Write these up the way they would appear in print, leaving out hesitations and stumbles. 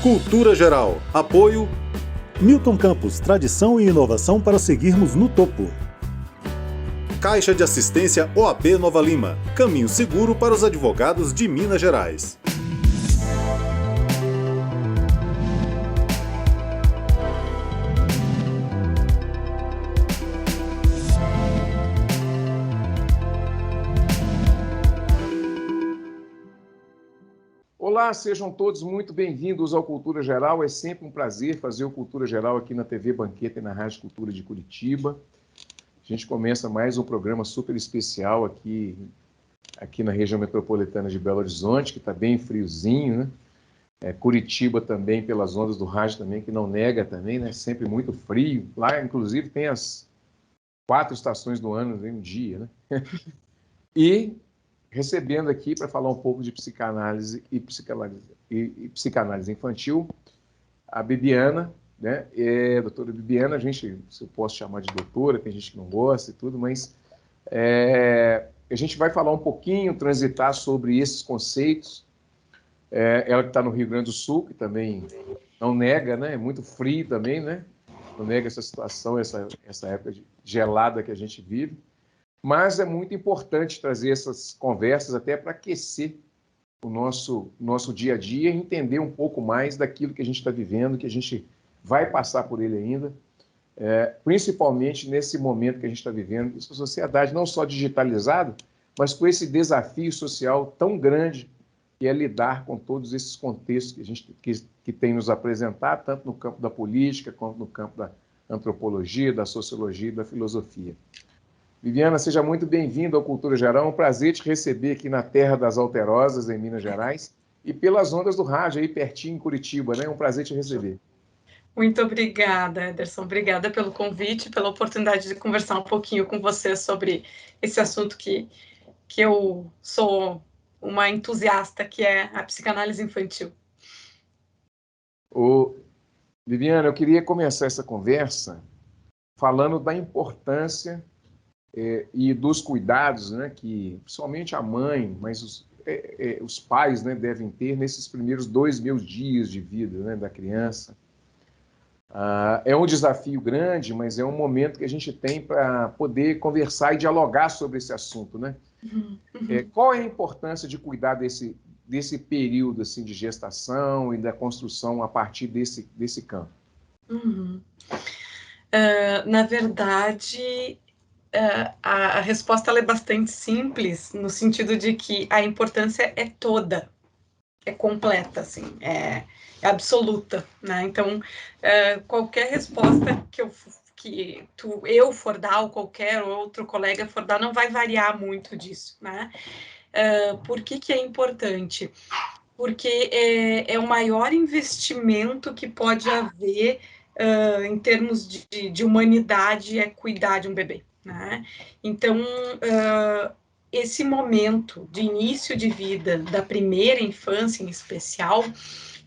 Cultura Geral. Apoio Milton Campos, tradição e inovação para seguirmos no topo. Caixa de Assistência OAB Nova Lima. Caminho seguro para os advogados de Minas Gerais. Olá, sejam todos muito bem-vindos ao Cultura Geral. É sempre um prazer fazer o Cultura Geral aqui na TV Banqueta e na Rádio Cultura de Curitiba. A gente começa mais um programa super especial aqui na região metropolitana de Belo Horizonte, que está bem friozinho, né? Curitiba também, pelas ondas do rádio também, que não nega também, né? Sempre muito frio. Lá, inclusive, tem as 4 estações do ano em um dia, né? E recebendo aqui para falar um pouco de psicanálise e psicanálise infantil, a Bibiana, né? A doutora Bibiana, se eu posso chamar de doutora, tem gente que não gosta e tudo, mas a gente vai falar um pouquinho, transitar sobre esses conceitos. Ela que está no Rio Grande do Sul, que também não nega, né? É muito frio também, né? Não nega essa situação, essa época gelada que a gente vive. Mas é muito importante trazer essas conversas até para aquecer o nosso dia a dia e entender um pouco mais daquilo que a gente está vivendo, que a gente vai passar por ele ainda, principalmente nesse momento que a gente está vivendo, essa sociedade não só digitalizada, mas com esse desafio social tão grande que é lidar com todos esses contextos que a gente que tem nos apresentado, tanto no campo da política, quanto no campo da antropologia, da sociologia e da filosofia. Viviana, seja muito bem-vinda ao Cultura Geral. É um prazer te receber aqui na Terra das Alterosas, em Minas Gerais, e pelas ondas do rádio, aí pertinho em Curitiba, né? É um prazer te receber. Muito obrigada, Ederson. Obrigada pelo convite, pela oportunidade de conversar um pouquinho com você sobre esse assunto que eu sou uma entusiasta, que é a psicanálise infantil. Viviana, eu queria começar essa conversa falando da importância e dos cuidados, né, que principalmente a mãe, mas os pais, né, devem ter nesses primeiros 2.000 dias de vida, né, da criança. É um desafio grande, mas é um momento que a gente tem para poder conversar e dialogar sobre esse assunto, né? Qual é a importância de cuidar desse período assim, de gestação e da construção a partir desse campo? Na verdade, a resposta ela é bastante simples, no sentido de que a importância é toda, é completa, assim, é absoluta, né? Então, qualquer resposta que eu for dar, ou qualquer outro colega for dar, não vai variar muito disso, né? Por que é importante? Porque é o maior investimento que pode haver em termos de humanidade, é cuidar de um bebê, né? Então, esse momento de início de vida, da primeira infância em especial,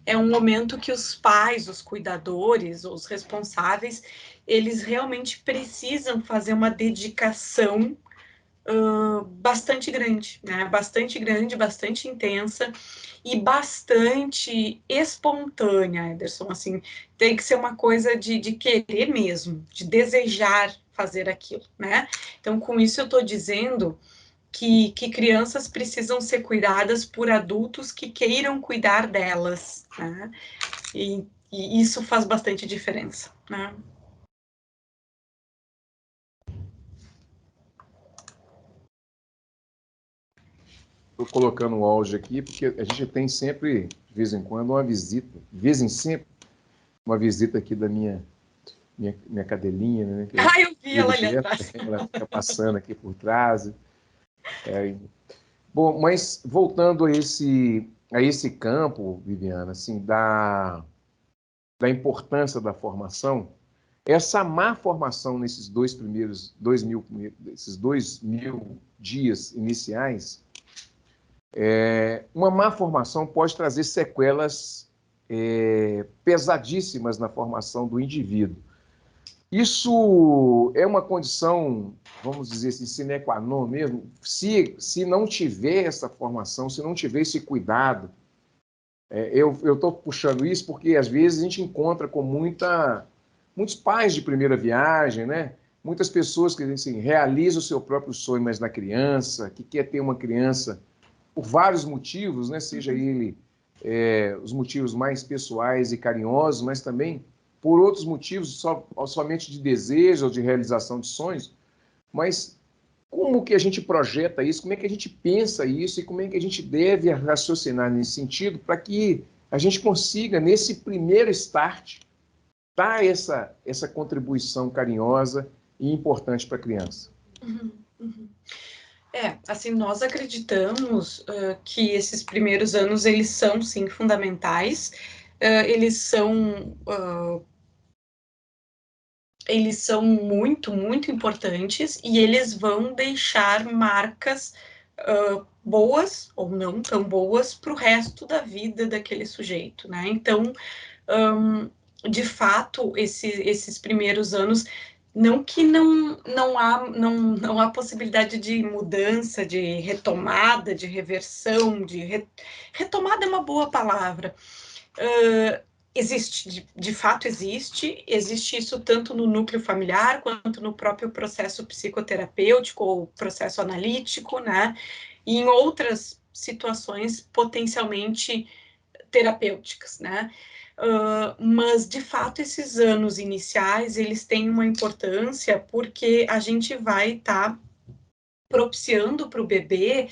é um momento que os pais, os cuidadores, os responsáveis, eles realmente precisam fazer uma dedicação bastante grande, né? Bastante grande, bastante intensa e bastante espontânea, Ederson. Assim, tem que ser uma coisa de querer mesmo, de desejar fazer aquilo, né? Então, com isso eu estou dizendo que crianças precisam ser cuidadas por adultos que queiram cuidar delas, né? E isso faz bastante diferença, né? Estou colocando o áudio aqui, porque a gente tem sempre, de vez em quando, uma visita, de vez em sempre, uma visita aqui da minha cadelinha, né? Eu vi ela ali atrás. Ela fica passando aqui por trás. Bom, mas voltando a esse campo, Viviana, assim, da importância da formação, essa má formação nesses 2.000 dias iniciais, uma má formação pode trazer sequelas pesadíssimas na formação do indivíduo. Isso é uma condição, vamos dizer assim, sine qua non mesmo. Se não tiver essa formação, se não tiver esse cuidado, Eu estou puxando isso porque, às vezes, a gente encontra com muitos pais de primeira viagem, né? Muitas pessoas que assim, realizam o seu próprio sonho, mas na criança, que quer ter uma criança por vários motivos, né? Seja ele os motivos mais pessoais e carinhosos, mas também por outros motivos, somente de desejo ou de realização de sonhos. Mas como que a gente projeta isso, como é que a gente pensa isso e como é que a gente deve raciocinar nesse sentido para que a gente consiga, nesse primeiro start, dar essa contribuição carinhosa e importante para a criança? Assim, nós acreditamos que esses primeiros anos, eles são, sim, fundamentais, eles são muito, muito importantes e eles vão deixar marcas boas ou não tão boas para o resto da vida daquele sujeito, né? Então, de fato, esses primeiros anos, não que não há possibilidade de mudança, de retomada, de reversão, retomada é uma boa palavra. Existe, de fato existe isso tanto no núcleo familiar, quanto no próprio processo psicoterapêutico ou processo analítico, né? E em outras situações potencialmente terapêuticas, né? Mas, de fato, esses anos iniciais, eles têm uma importância porque a gente vai estar propiciando para o bebê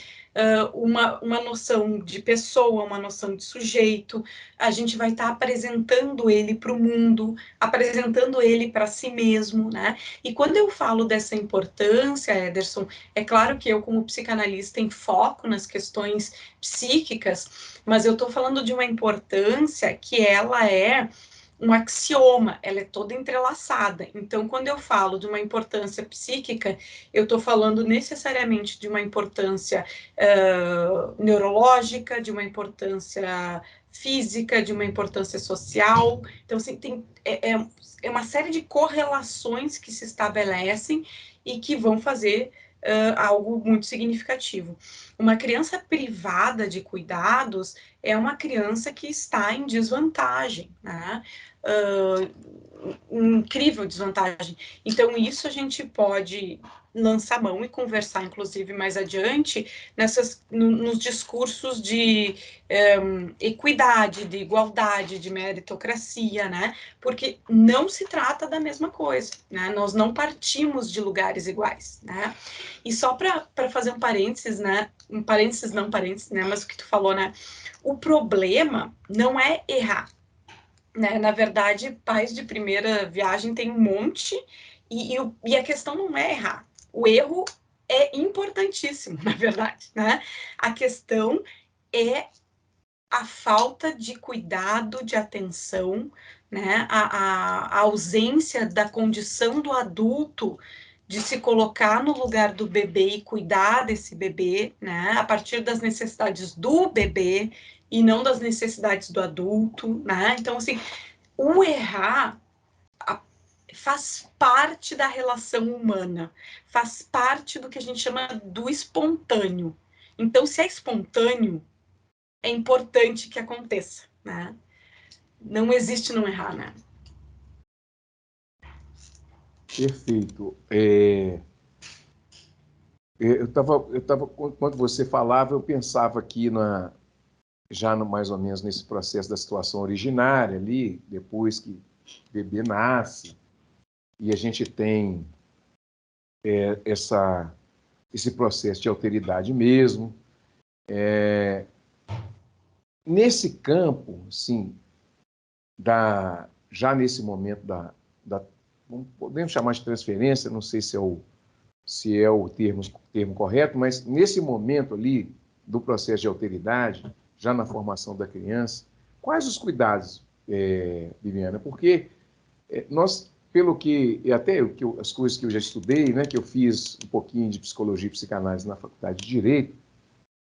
uma noção de pessoa, uma noção de sujeito, a gente vai estar apresentando ele para o mundo, apresentando ele para si mesmo, né? E quando eu falo dessa importância, Ederson, é claro que eu, como psicanalista, enfoco nas questões psíquicas, mas eu estou falando de uma importância que ela é um axioma, ela é toda entrelaçada. Então, quando eu falo de uma importância psíquica, eu estou falando necessariamente de uma importância neurológica, de uma importância física, de uma importância social. Então, assim, é uma série de correlações que se estabelecem e que vão fazer algo muito significativo. Uma criança privada de cuidados é uma criança que está em desvantagem, né? Incrível desvantagem. Então, isso a gente pode lançar mão e conversar, inclusive, mais adiante, nos discursos de equidade, de igualdade, de meritocracia, né? Porque não se trata da mesma coisa, né? Nós não partimos de lugares iguais, né? E só para fazer um parênteses, né? Um parênteses, não parênteses, né? Mas o que tu falou, né? O problema não é errar, né? Na verdade, pais de primeira viagem tem um monte e a questão não é errar. O erro é importantíssimo, na verdade, né? A questão é a falta de cuidado, de atenção, né? A ausência da condição do adulto de se colocar no lugar do bebê e cuidar desse bebê, né? A partir das necessidades do bebê e não das necessidades do adulto, né? Então, assim, o errar faz parte da relação humana, faz parte do que a gente chama do espontâneo. Então, se é espontâneo, é importante que aconteça, né? Não existe não errar, né? Perfeito. Quando você falava, eu pensava aqui mais ou menos nesse processo da situação originária ali, depois que o bebê nasce, e a gente tem esse processo de alteridade mesmo. Nesse campo, sim, já nesse momento podemos chamar de transferência, não sei se é o termo correto, mas nesse momento ali do processo de alteridade, já na formação da criança, quais os cuidados, Viviana? Porque nós, as coisas que eu já estudei, né, que eu fiz um pouquinho de psicologia e psicanálise na Faculdade de Direito,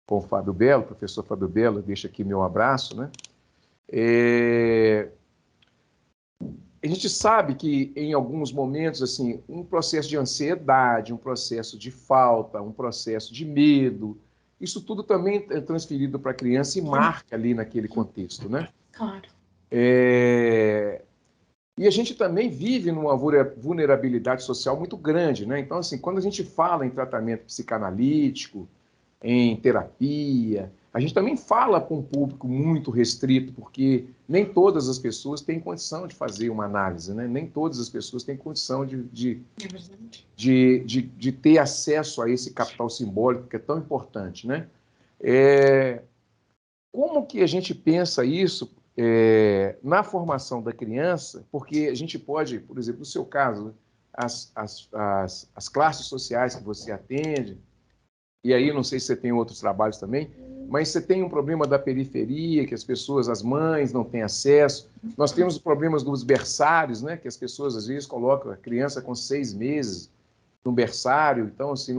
com o Fábio Belo, professor Fábio Belo, deixa aqui meu abraço, né? A gente sabe que, em alguns momentos, assim, um processo de ansiedade, um processo de falta, um processo de medo, isso tudo também é transferido para a criança e marca ali naquele contexto, né? Claro. E a gente também vive numa vulnerabilidade social muito grande, né? Então, assim, quando a gente fala em tratamento psicanalítico, em terapia, a gente também fala com um público muito restrito, porque nem todas as pessoas têm condição de fazer uma análise, né? Nem todas as pessoas têm condição de ter acesso a esse capital simbólico que é tão importante, né? Como que a gente pensa isso na formação da criança? Porque a gente pode, por exemplo, no seu caso, as classes sociais que você atende, e aí não sei se você tem outros trabalhos também, mas você tem um problema da periferia, que as pessoas, as mães não têm acesso. Nós temos problemas dos berçários, né? Que as pessoas às vezes colocam a criança com 6 meses no berçário, então assim,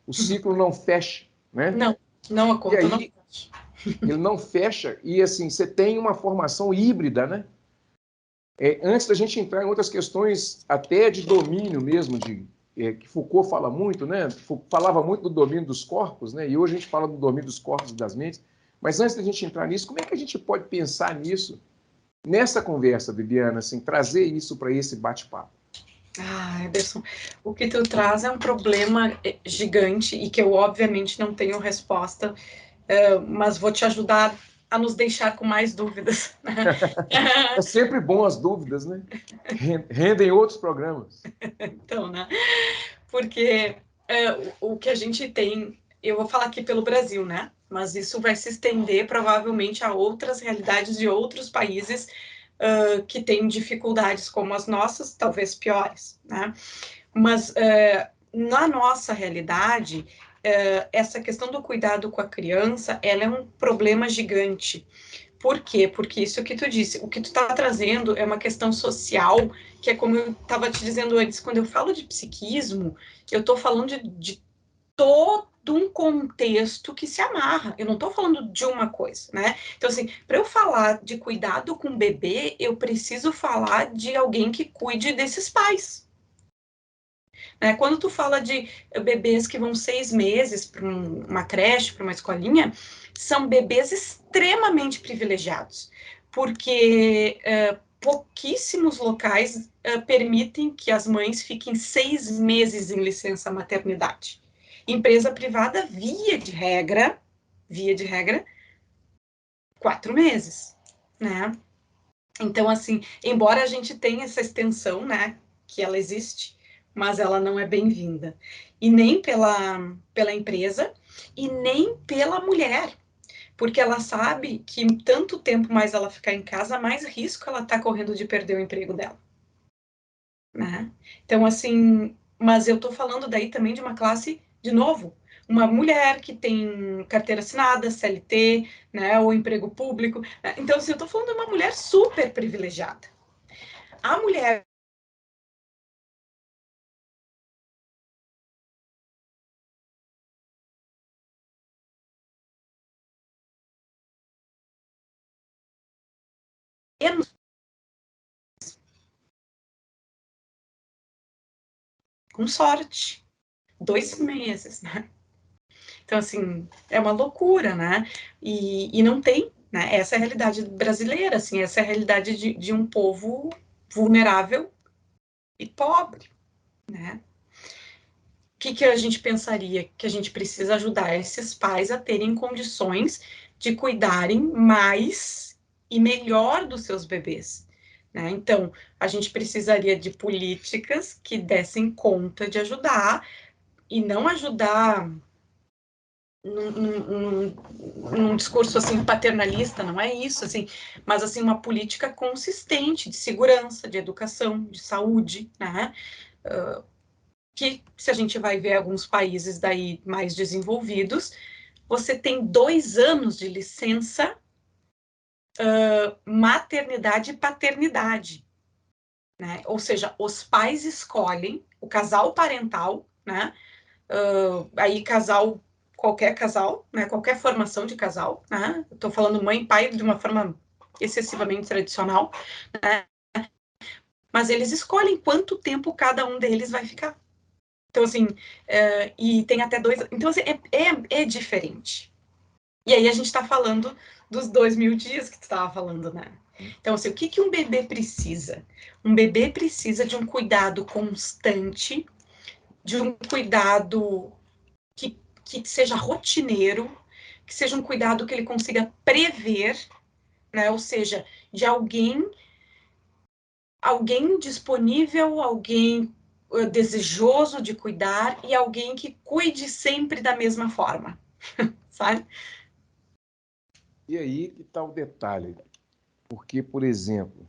o ciclo não fecha, né? Não a conta e aí, não fecha. Ele não fecha, e assim, você tem uma formação híbrida, né? Antes da gente entrar em outras questões até de domínio mesmo, que Foucault fala muito, né? Falava muito do domínio dos corpos, né? E hoje a gente fala do domínio dos corpos e das mentes. Mas antes da gente entrar nisso, como é que a gente pode pensar nisso, nessa conversa, Bibiana, assim, trazer isso para esse bate-papo? Ederson, o que tu traz é um problema gigante e que eu obviamente não tenho resposta, mas vou te ajudar a nos deixar com mais dúvidas. É sempre bom as dúvidas, né? Rendem outros programas. Então, né? Porque o que a gente tem, eu vou falar aqui pelo Brasil, né? Mas isso vai se estender provavelmente a outras realidades de outros países que têm dificuldades como as nossas, talvez piores, né? Mas na nossa realidade, essa questão do cuidado com a criança, ela é um problema gigante. Por quê? Porque isso que tu disse, o que tu está trazendo é uma questão social, que é como eu estava te dizendo antes, quando eu falo de psiquismo, eu estou falando de todo um contexto que se amarra, eu não estou falando de uma coisa, né? Então, assim, para eu falar de cuidado com o bebê, eu preciso falar de alguém que cuide desses pais. Quando tu fala de bebês que vão 6 meses para uma creche, para uma escolinha, são bebês extremamente privilegiados, porque pouquíssimos locais permitem que as mães fiquem 6 meses em licença maternidade. Empresa privada, via de regra, 4 meses, né? Então, assim, embora a gente tenha essa extensão, né, que ela existe, mas ela não é bem-vinda. E nem pela empresa, e nem pela mulher, porque ela sabe que tanto tempo mais ela ficar em casa, mais risco ela está correndo de perder o emprego dela. Né? Então, assim, mas eu estou falando daí também de uma classe, de novo, uma mulher que tem carteira assinada, CLT, né, ou emprego público. Né? Então, assim, eu estou falando de uma mulher super privilegiada. A mulher com sorte, 2 meses, né? Então, assim, é uma loucura, né? E não tem, né? Essa é a realidade brasileira, assim, essa é a realidade de um povo vulnerável e pobre, né? O que a gente pensaria? Que a gente precisa ajudar esses pais a terem condições de cuidarem mais e melhor dos seus bebês. Né? Então, a gente precisaria de políticas que dessem conta de ajudar e não ajudar num discurso assim paternalista, não é isso, assim, mas assim uma política consistente de segurança, de educação, de saúde, né? Que se a gente vai ver alguns países daí mais desenvolvidos, você tem 2 anos de licença maternidade e paternidade, né? Ou seja, os pais escolhem o casal parental, né? Aí qualquer casal, né? Qualquer formação de casal, né? Estou falando mãe e pai de uma forma excessivamente tradicional, né? Mas eles escolhem quanto tempo cada um deles vai ficar. Então, assim, e tem até 2... Então, assim, é diferente. E aí a gente está falando dos 2.000 dias que tu estava falando, né? Então, assim, o que um bebê precisa? Um bebê precisa de um cuidado constante, de um cuidado que seja rotineiro, que seja um cuidado que ele consiga prever, né? Ou seja, de alguém disponível, alguém desejoso de cuidar e alguém que cuide sempre da mesma forma, sabe? E aí que está o detalhe. Porque, por exemplo,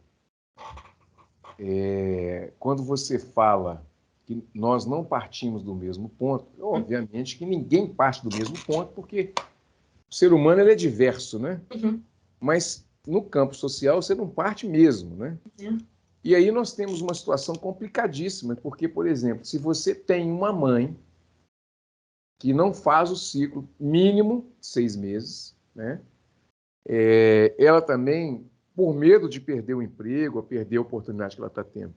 quando você fala que nós não partimos do mesmo ponto, obviamente que ninguém parte do mesmo ponto, porque o ser humano ele é diverso, né? Uhum. Mas no campo social você não parte mesmo, né? Uhum. E aí nós temos uma situação complicadíssima, porque, por exemplo, se você tem uma mãe que não faz o ciclo mínimo 6 meses, né? Ela também, por medo de perder o emprego, ou perder a oportunidade que ela está tendo,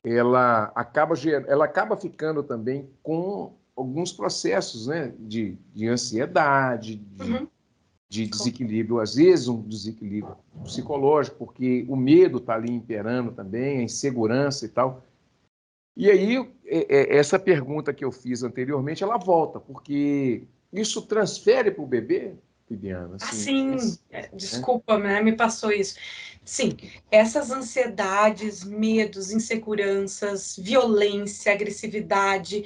ela acaba ficando também com alguns processos, né, de ansiedade, Uhum. de desequilíbrio, às vezes um desequilíbrio psicológico, porque o medo está ali imperando também, a insegurança e tal. E aí, essa pergunta que eu fiz anteriormente, ela volta, porque isso transfere para o bebê, Viviana? Assim, desculpa, né? Me passou isso. Sim, essas ansiedades, medos, inseguranças, violência, agressividade,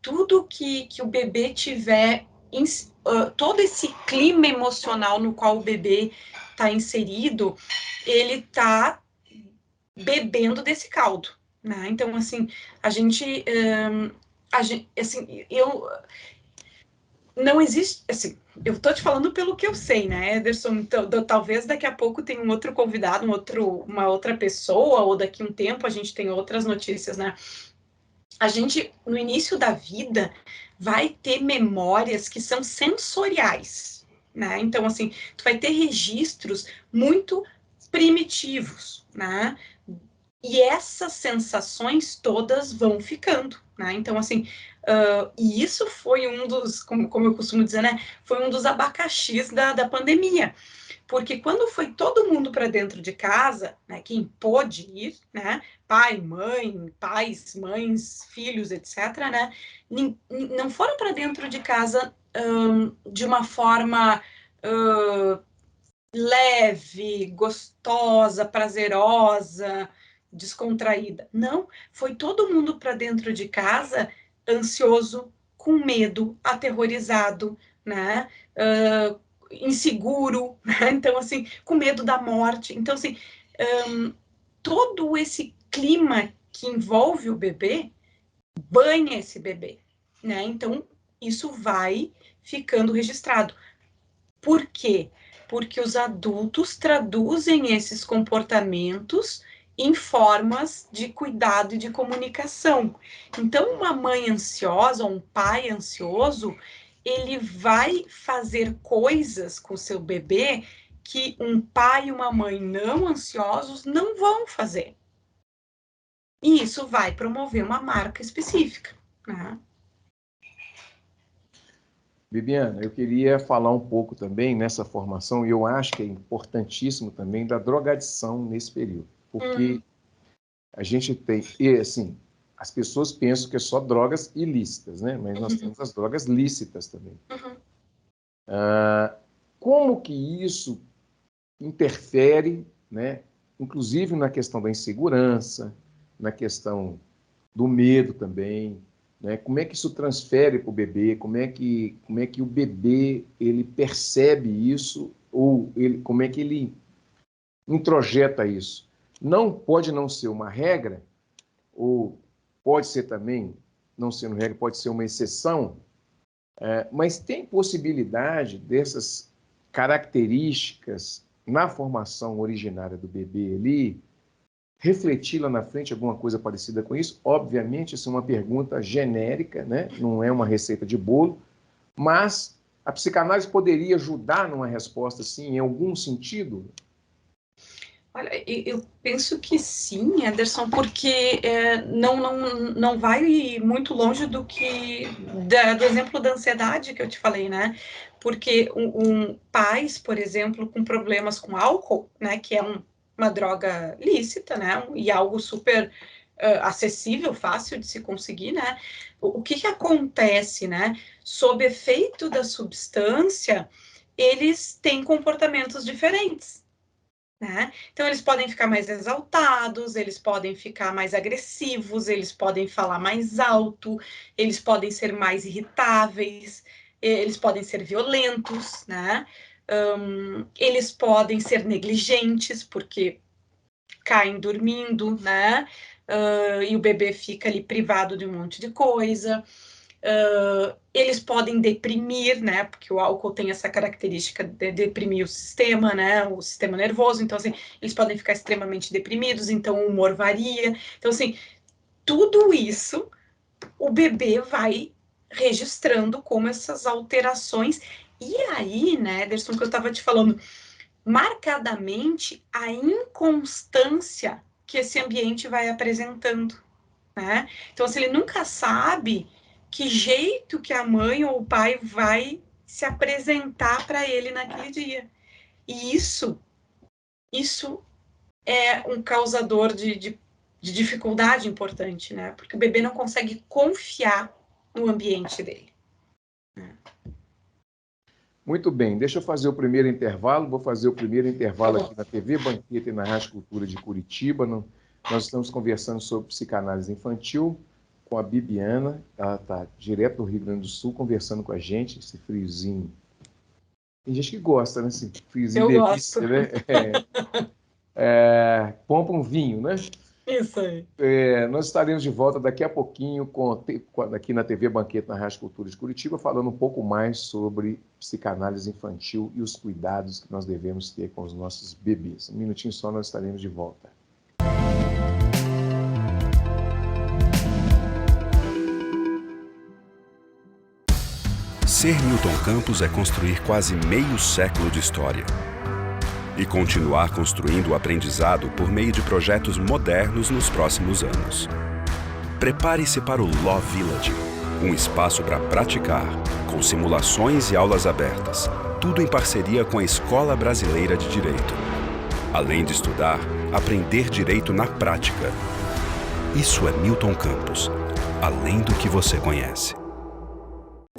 tudo que o bebê tiver, todo esse clima emocional no qual o bebê está inserido, ele está bebendo desse caldo, né? Então, assim, a gente, assim, não existe, assim, eu tô te falando pelo que eu sei, né, Ederson? Então, talvez daqui a pouco tenha um outro convidado, uma outra pessoa, ou daqui a um tempo a gente tem outras notícias, né? A gente, no início da vida, vai ter memórias que são sensoriais, né? Então, assim, tu vai ter registros muito primitivos, né? E essas sensações todas vão ficando, né? Então, assim, e isso foi um dos, como eu costumo dizer, né? Foi um dos abacaxis da pandemia. Porque quando foi todo mundo para dentro de casa, né, quem pôde ir, né, pai, mãe, pais, mães, filhos, etc., né, não foram para dentro de casa de uma forma leve, gostosa, prazerosa, descontraída. Não, foi todo mundo para dentro de casa ansioso, com medo, aterrorizado, né? Inseguro, né? Então, assim, com medo da morte. Então, assim, todo esse clima que envolve o bebê banha esse bebê, né? Então, isso vai ficando registrado. Por quê? Porque os adultos traduzem esses comportamentos em formas de cuidado e de comunicação. Então, uma mãe ansiosa, ou um pai ansioso, ele vai fazer coisas com o seu bebê que um pai e uma mãe não ansiosos não vão fazer. E isso vai promover uma marca específica, né? Bibiana, eu queria falar um pouco também nessa formação, e eu acho que é importantíssimo também, da drogadição nesse período. Porque a gente tem, e assim, as pessoas pensam que é só drogas ilícitas, né? Mas nós temos as drogas lícitas também. Como que isso interfere, né? Inclusive na questão da insegurança, na questão do medo também, né? Como é que isso transfere para o bebê? Como é que o bebê ele percebe isso ou como é que ele introjeta isso? Não pode não ser uma regra ou pode ser também não sendo regra, pode ser uma exceção, mas tem possibilidade dessas características na formação originária do bebê ali refletir lá na frente alguma coisa parecida com isso? Obviamente, isso é uma pergunta genérica, né? Não é uma receita de bolo, mas a psicanálise poderia ajudar numa resposta assim, em algum sentido? Olha, eu penso que sim, Anderson, porque não vai muito longe do do exemplo da ansiedade que eu te falei, né? Porque pais, por exemplo, com problemas com álcool, né, que é uma droga lícita, né, e algo super acessível, fácil de se conseguir, né? O que acontece, né? Sob efeito da substância, eles têm comportamentos diferentes. Né? Então, eles podem ficar mais exaltados, eles podem ficar mais agressivos, eles podem falar mais alto, eles podem ser mais irritáveis, eles podem ser violentos, né? Eles podem ser negligentes, porque caem dormindo, né? E o bebê fica ali privado de um monte de coisa. Eles podem deprimir, né? Porque o álcool tem essa característica de deprimir o sistema, né? O sistema nervoso. Então, assim, eles podem ficar extremamente deprimidos, então o humor varia. Então, assim, tudo isso o bebê vai registrando como essas alterações. E aí, né, Ederson, que eu estava te falando, marcadamente a inconstância que esse ambiente vai apresentando, né? Então, se ele nunca sabe que jeito que a mãe ou o pai vai se apresentar para ele naquele dia. E isso é um causador de dificuldade importante, né? Porque o bebê não consegue confiar no ambiente dele. Muito bem, deixa eu fazer o primeiro intervalo. Vou fazer o primeiro intervalo aqui na TV Banqueta e na Rádio Cultura de Curitiba. Nós estamos conversando sobre psicanálise infantil com a Bibiana. Ela está direto do Rio Grande do Sul conversando com a gente, esse friozinho. Tem gente que gosta, né? Esse friozinho delícia, gosto. Né? Pompa um vinho, né? Isso aí. Nós estaremos de volta daqui a pouquinho aqui na TV Banqueta, na Rádio Cultura de Curitiba, falando um pouco mais sobre psicanálise infantil e os cuidados que nós devemos ter com os nossos bebês. Um minutinho só, nós estaremos de volta. Ser Milton Campos é construir quase meio século de história e continuar construindo o aprendizado por meio de projetos modernos nos próximos anos. Prepare-se para o Law Village, um espaço para praticar, com simulações e aulas abertas, tudo em parceria com a Escola Brasileira de Direito. Além de estudar, aprender direito na prática. Isso é Milton Campos, além do que você conhece.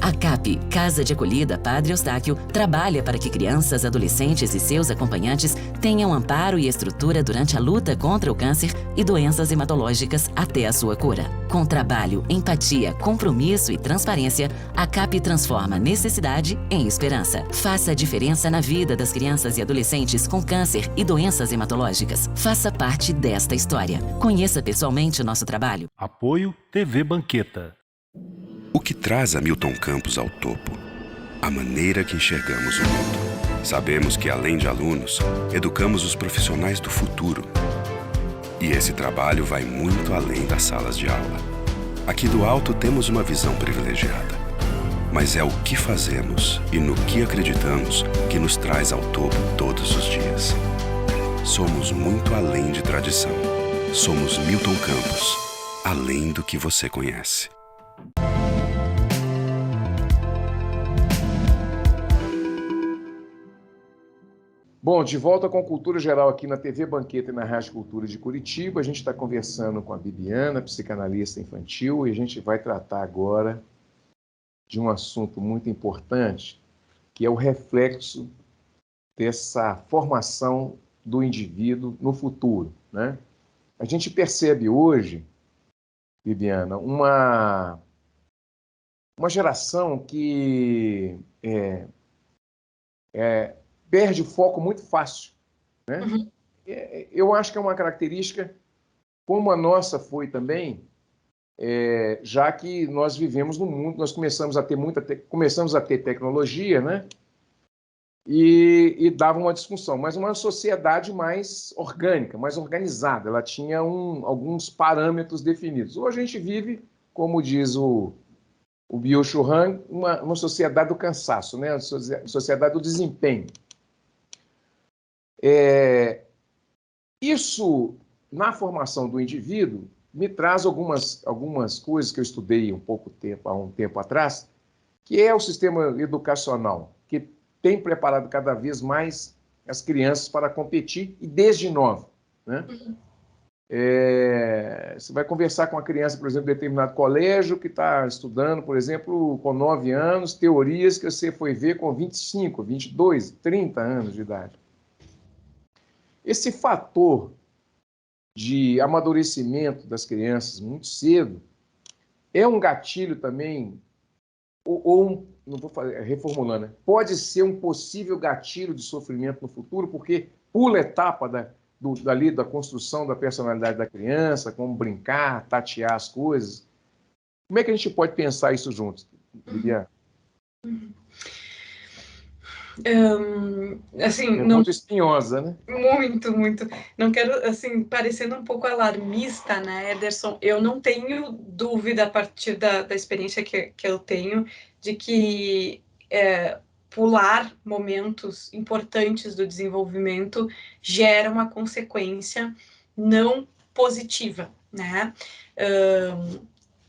A CAP, Casa de Acolhida Padre Eustáquio, trabalha para que crianças, adolescentes e seus acompanhantes tenham amparo e estrutura durante a luta contra o câncer e doenças hematológicas até a sua cura. Com trabalho, empatia, compromisso e transparência, a CAP transforma necessidade em esperança. Faça a diferença na vida das crianças e adolescentes com câncer e doenças hematológicas. Faça parte desta história. Conheça pessoalmente o nosso trabalho. Apoio TV Banqueta. O que traz a Milton Campos ao topo? A maneira que enxergamos o mundo. Sabemos que, além de alunos, educamos os profissionais do futuro. E esse trabalho vai muito além das salas de aula. Aqui do alto temos uma visão privilegiada. Mas é o que fazemos e no que acreditamos que nos traz ao topo todos os dias. Somos muito além de tradição. Somos Milton Campos, além do que você conhece. Bom, de volta com Cultura Geral aqui na TV Banqueta e na Rádio Cultura de Curitiba. A gente está conversando com a Bibiana, psicanalista infantil, e a gente vai tratar agora de um assunto muito importante, que é o reflexo dessa formação do indivíduo no futuro, né? A gente percebe hoje, Bibiana, uma geração que perde o foco muito fácil, né? Uhum. Eu acho que é uma característica, como a nossa foi também, já que nós vivemos no mundo, nós começamos a ter tecnologia, né? E dava uma disfunção, mas uma sociedade mais orgânica, mais organizada, ela tinha alguns parâmetros definidos. Hoje a gente vive, como diz o Byung-Chul Han, uma sociedade do cansaço, né? Uma sociedade do desempenho. Isso, na formação do indivíduo, me traz algumas coisas que eu estudei há um tempo atrás, que é o sistema educacional, que tem preparado cada vez mais as crianças para competir, e desde nova, né? Você vai conversar com uma criança, por exemplo, de determinado colégio, que está estudando, por exemplo, com 9 anos, teorias que você foi ver com 25, 22, 30 anos de idade. Esse fator de amadurecimento das crianças muito cedo é um gatilho também, não vou fazer, reformulando, né? Pode ser um possível gatilho de sofrimento no futuro, porque pula a etapa dali da construção da personalidade da criança, como brincar, tatear as coisas. Como é que a gente pode pensar isso juntos, Liliana? Assim, É não... muito espinhosa, né? Muito, muito. Não quero, assim, parecendo um pouco alarmista, né, Ederson? Eu não tenho dúvida, a partir da experiência que eu tenho, de que pular momentos importantes do desenvolvimento gera uma consequência não positiva, né?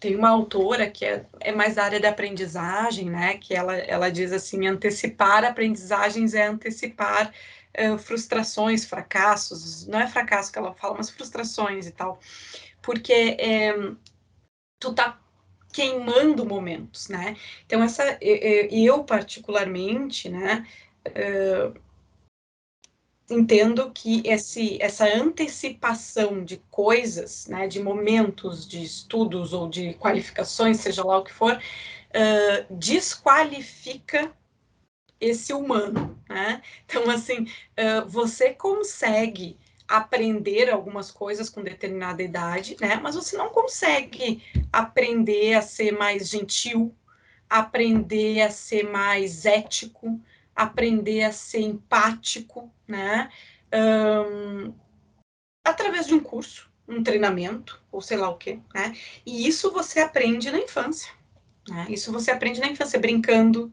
Tem uma autora que é mais da área da aprendizagem, né? Que ela diz assim: antecipar aprendizagens é antecipar frustrações, fracassos. Não é fracasso que ela fala, mas frustrações e tal. Porque tu tá queimando momentos, né? Então, eu particularmente, né? Entendo que essa antecipação de coisas, né, de momentos, de estudos ou de qualificações, seja lá o que for, desqualifica esse humano, né? Então, assim, você consegue aprender algumas coisas com determinada idade, né? Mas você não consegue aprender a ser mais gentil, aprender a ser mais ético, aprender a ser empático, né? Através de um curso, um treinamento, ou sei lá o quê, né? E isso você aprende na infância, né? Isso você aprende na infância, brincando,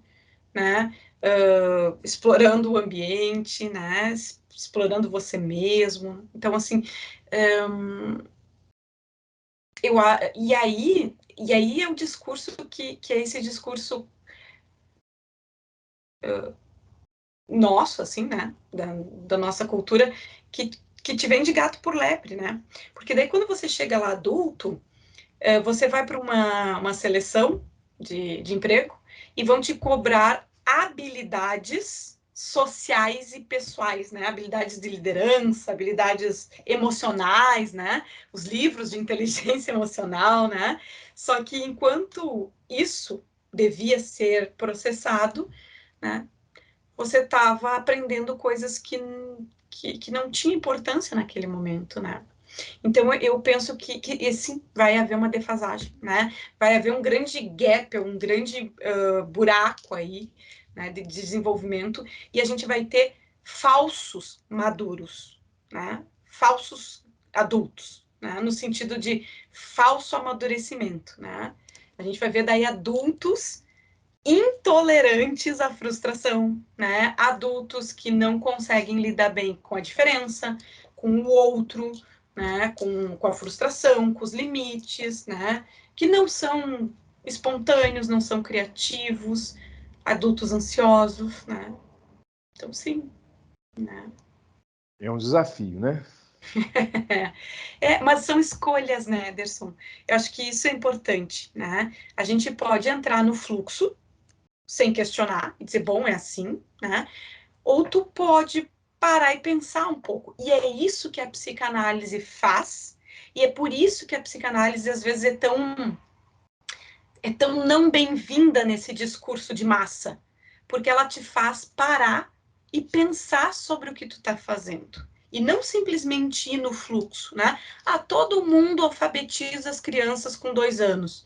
né? Explorando o ambiente, né? Explorando você mesmo. Então, assim, e aí é o discurso que é esse discurso nosso, assim, né, da nossa cultura, que te vende gato por lebre, né? Porque daí quando você chega lá adulto, você vai para uma seleção de emprego e vão te cobrar habilidades sociais e pessoais, né? Habilidades de liderança, habilidades emocionais, né? Os livros de inteligência emocional, né? Só que enquanto isso devia ser processado, né? Você estava aprendendo coisas que não tinha importância naquele momento, né? Então, eu penso que esse vai haver uma defasagem, né? Vai haver um grande gap, um grande buraco aí, né, de desenvolvimento, e a gente vai ter falsos maduros, né? Falsos adultos, né? No sentido de falso amadurecimento, né? A gente vai ver daí adultos intolerantes à frustração, né? Adultos que não conseguem lidar bem com a diferença, com o outro, né? Com a frustração, com os limites, né? Que não são espontâneos, não são criativos, adultos ansiosos, né? Então, sim, né? É um desafio, né? Mas são escolhas, né, Ederson? Eu acho que isso é importante, né? A gente pode entrar no fluxo sem questionar e dizer, bom, é assim, né? Ou tu pode parar e pensar um pouco. E é isso que a psicanálise faz, e é por isso que a psicanálise às vezes é tão não bem-vinda nesse discurso de massa, porque ela te faz parar e pensar sobre o que tu tá fazendo. E não simplesmente ir no fluxo, né? Todo mundo alfabetiza as crianças com 2 anos.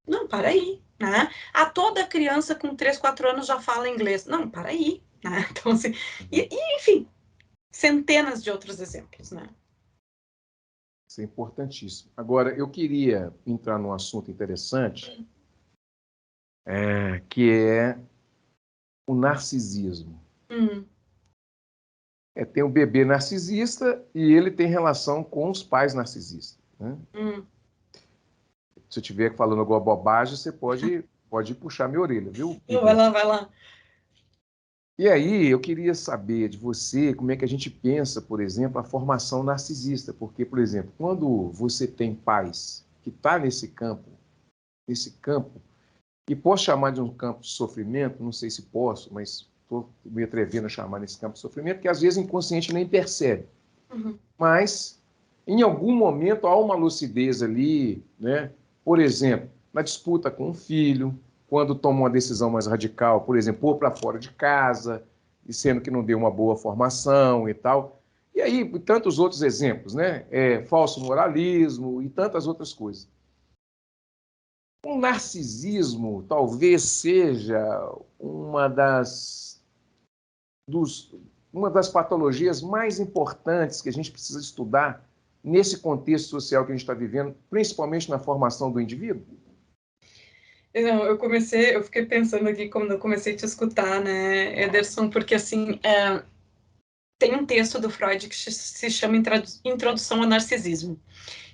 Não, para aí, né? Toda criança com 3, 4 anos já fala inglês. Não, para aí, né? Então, assim, enfim, centenas de outros exemplos, né? Isso é importantíssimo. Agora, eu queria entrar num assunto interessante, que é o narcisismo. Tem o bebê narcisista e ele tem relação com os pais narcisistas, né? Se eu estiver falando alguma bobagem, você pode puxar minha orelha, viu? Não, vai lá, vai lá. E aí, eu queria saber de você como é que a gente pensa, por exemplo, a formação narcisista. Porque, por exemplo, quando você tem pais que estão nesse campo, e posso chamar de um campo de sofrimento, não sei se posso, mas estou me atrevendo a chamar nesse campo de sofrimento, que às vezes o inconsciente nem percebe. Mas, em algum momento, há uma lucidez ali, né? Por exemplo, na disputa com o filho, quando toma uma decisão mais radical, por exemplo, pôr para fora de casa, e sendo que não deu uma boa formação e tal. E aí, tantos outros exemplos, né? Falso moralismo e tantas outras coisas. O narcisismo talvez seja uma das patologias mais importantes que a gente precisa estudar nesse contexto social que a gente está vivendo, principalmente na formação do indivíduo. Não, eu fiquei pensando aqui quando eu comecei a te escutar, né, Ederson, porque assim, tem um texto do Freud que se chama Introdução ao Narcisismo.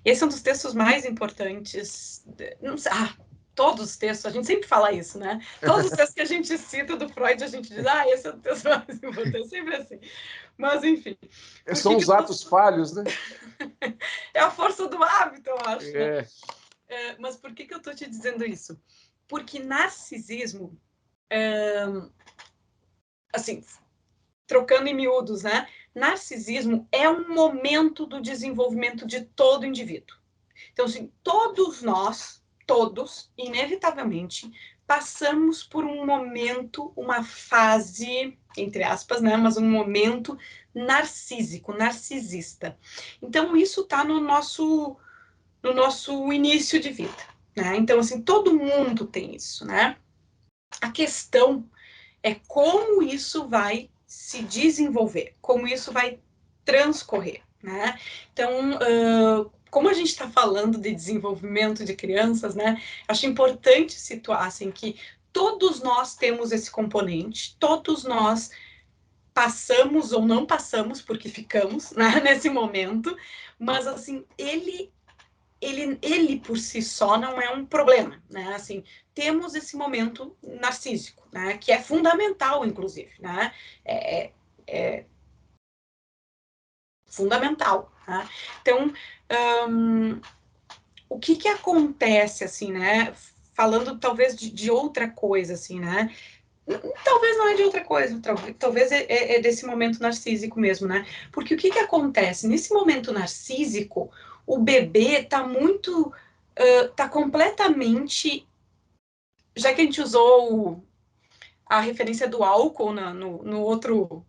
Esse é um dos textos mais importantes, não sei, todos os textos, a gente sempre fala isso, né? Todos os textos que a gente cita do Freud, a gente diz, esse é o texto mais importante, sempre assim. Mas, enfim. São os atos falhos, né? É a força do hábito, eu acho. Né? Mas por que eu estou te dizendo isso? Porque narcisismo, assim, trocando em miúdos, né? Narcisismo é um momento do desenvolvimento de todo indivíduo. Então, assim, todos nós, inevitavelmente, passamos por um momento, uma fase, entre aspas, né? Mas um momento narcísico, narcisista. Então, isso está no nosso início de vida. Né? Então, assim, todo mundo tem isso, né? A questão é como isso vai se desenvolver, como isso vai transcorrer, né? Então, como a gente está falando de desenvolvimento de crianças, né? Acho importante situar assim, que todos nós temos esse componente, todos nós passamos ou não passamos, porque ficamos, né, nesse momento, mas assim, ele por si só não é um problema, né? Assim, temos esse momento narcísico, né? Que é fundamental, inclusive, né? É fundamental, tá? Então, o que acontece, assim, né? Falando talvez de outra coisa, assim, né? Talvez não é de outra coisa, talvez é desse momento narcísico mesmo, né? Porque o que acontece? Nesse momento narcísico, o bebê tá muito, tá completamente, já que a gente usou a referência do álcool no outro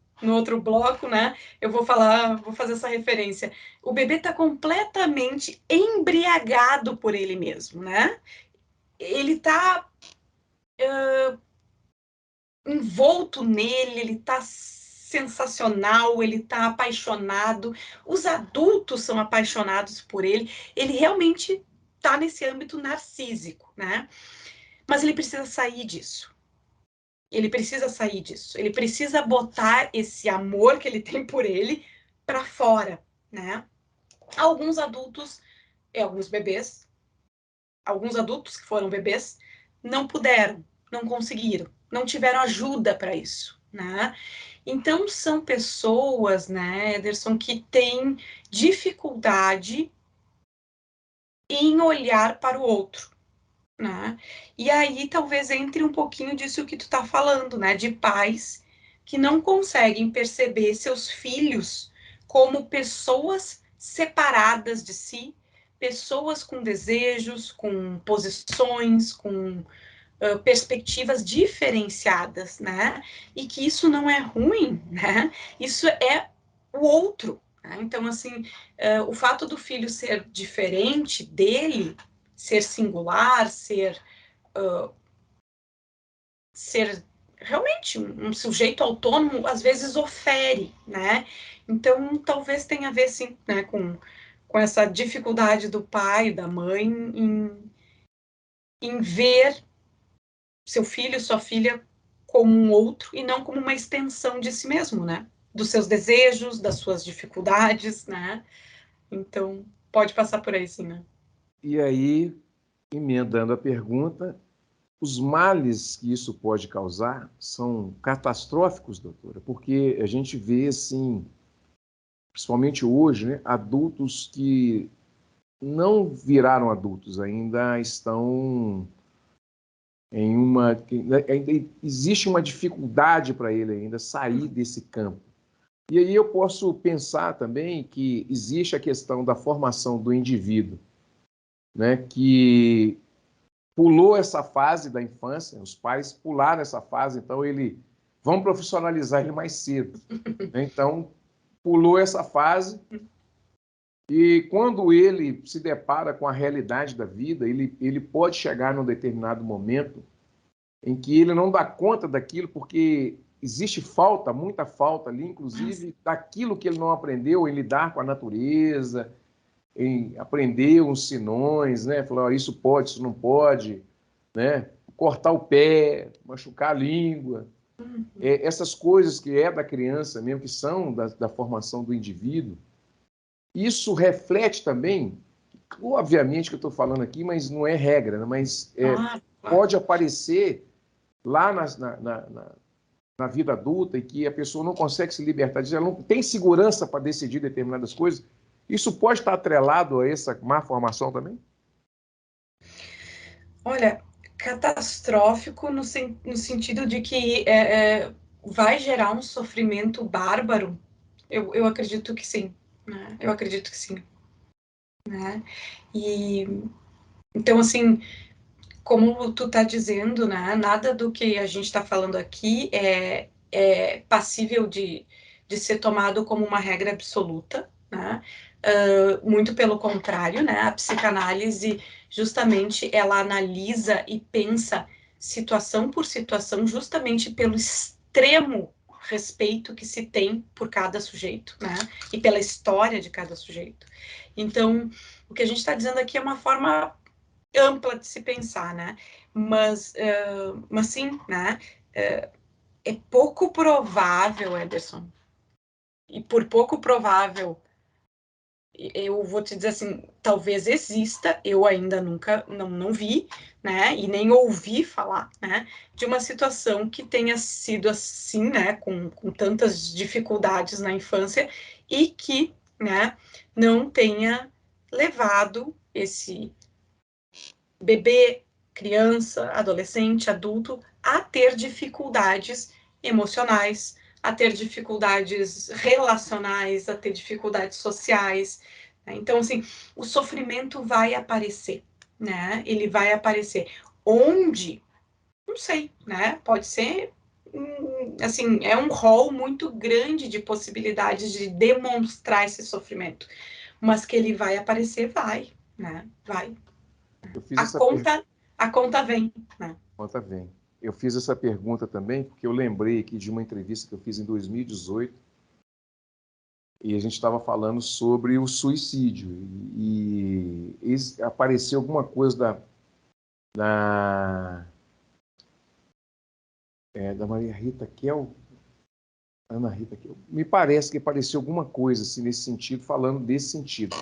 bloco, né? Eu vou fazer essa referência. O bebê tá completamente embriagado por ele mesmo, né? Ele tá envolto nele, ele tá sensacional, ele tá apaixonado, os adultos são apaixonados por ele realmente tá nesse âmbito narcísico, né? Mas ele precisa sair disso. Ele precisa botar esse amor que ele tem por ele para fora, né? Alguns adultos, alguns bebês, alguns adultos que foram bebês, não puderam, não conseguiram, não tiveram ajuda para isso, né? Então, são pessoas, né, Ederson, que têm dificuldade em olhar para o outro, né? E aí, talvez entre um pouquinho disso que tu tá falando, né, de pais que não conseguem perceber seus filhos como pessoas separadas de si, pessoas com desejos, com posições, com perspectivas diferenciadas, né? E que isso não é ruim, né? Isso é o outro. Né? Então, assim, o fato do filho ser diferente dele, ser singular, ser realmente um sujeito autônomo, às vezes ofere, né? Então, talvez tenha a ver, sim, né, com essa dificuldade do pai, da mãe, em ver seu filho, sua filha como um outro e não como uma extensão de si mesmo, né? dos seus desejos, das suas dificuldades, né? Então, pode passar por aí, sim, né? E aí, emendando a pergunta, os males que isso pode causar são catastróficos, doutora, porque a gente vê, assim, principalmente hoje, né, adultos que não viraram adultos, ainda estão em uma... Ainda existe uma dificuldade para ele ainda sair desse campo. E aí eu posso pensar também que existe a questão da formação do indivíduo, né, que pulou essa fase da infância, os pais pularam essa fase, então vão profissionalizar ele mais cedo. Né? Então, pulou essa fase e quando ele se depara com a realidade da vida, ele pode chegar num determinado momento em que ele não dá conta daquilo porque existe falta, muita falta ali, inclusive daquilo que ele não aprendeu em lidar com a natureza, em aprender uns sinões, né? Falar, oh, isso pode, isso não pode, né? Cortar o pé, machucar a língua. Essas coisas que é da criança mesmo, que são da formação do indivíduo, isso reflete também, obviamente que eu estou falando aqui, mas não é regra, né? Mas pode aparecer lá na vida adulta e que a pessoa não consegue se libertar disso, ela não tem segurança para decidir determinadas coisas. Isso pode estar atrelado a essa má formação também? Olha, catastrófico no sentido de que vai gerar um sofrimento bárbaro. Eu acredito que sim, né? Eu acredito que sim, né? E então, assim, como tu tá dizendo, né? Nada do que a gente está falando aqui é passível de ser tomado como uma regra absoluta, né? Muito pelo contrário, né? A psicanálise, justamente, ela analisa e pensa situação por situação, justamente pelo extremo respeito que se tem por cada sujeito, né? E pela história de cada sujeito. Então, o que a gente está dizendo aqui é uma forma ampla de se pensar, né? Mas sim, né? É pouco provável, Ederson, e por pouco provável, eu vou te dizer assim, talvez exista, eu ainda nunca, não vi, né, e nem ouvi falar, né, de uma situação que tenha sido assim, né, com tantas dificuldades na infância e que, né, não tenha levado esse bebê, criança, adolescente, adulto, a ter dificuldades emocionais, a ter dificuldades relacionais, a ter dificuldades sociais. Né? Então, assim, o sofrimento vai aparecer, né? Ele vai aparecer. Onde? Não sei, né? Pode ser, assim, é um rol muito grande de possibilidades de demonstrar esse sofrimento. Mas que ele vai aparecer, vai, né? Vai. A conta vem, né? A conta vem. Eu fiz essa pergunta também porque eu lembrei aqui de uma entrevista que eu fiz em 2018 e a gente estava falando sobre o suicídio e apareceu alguma coisa da Maria Rita Kel, Ana Rita Kel. Me parece que apareceu alguma coisa assim, nesse sentido, falando desse sentido,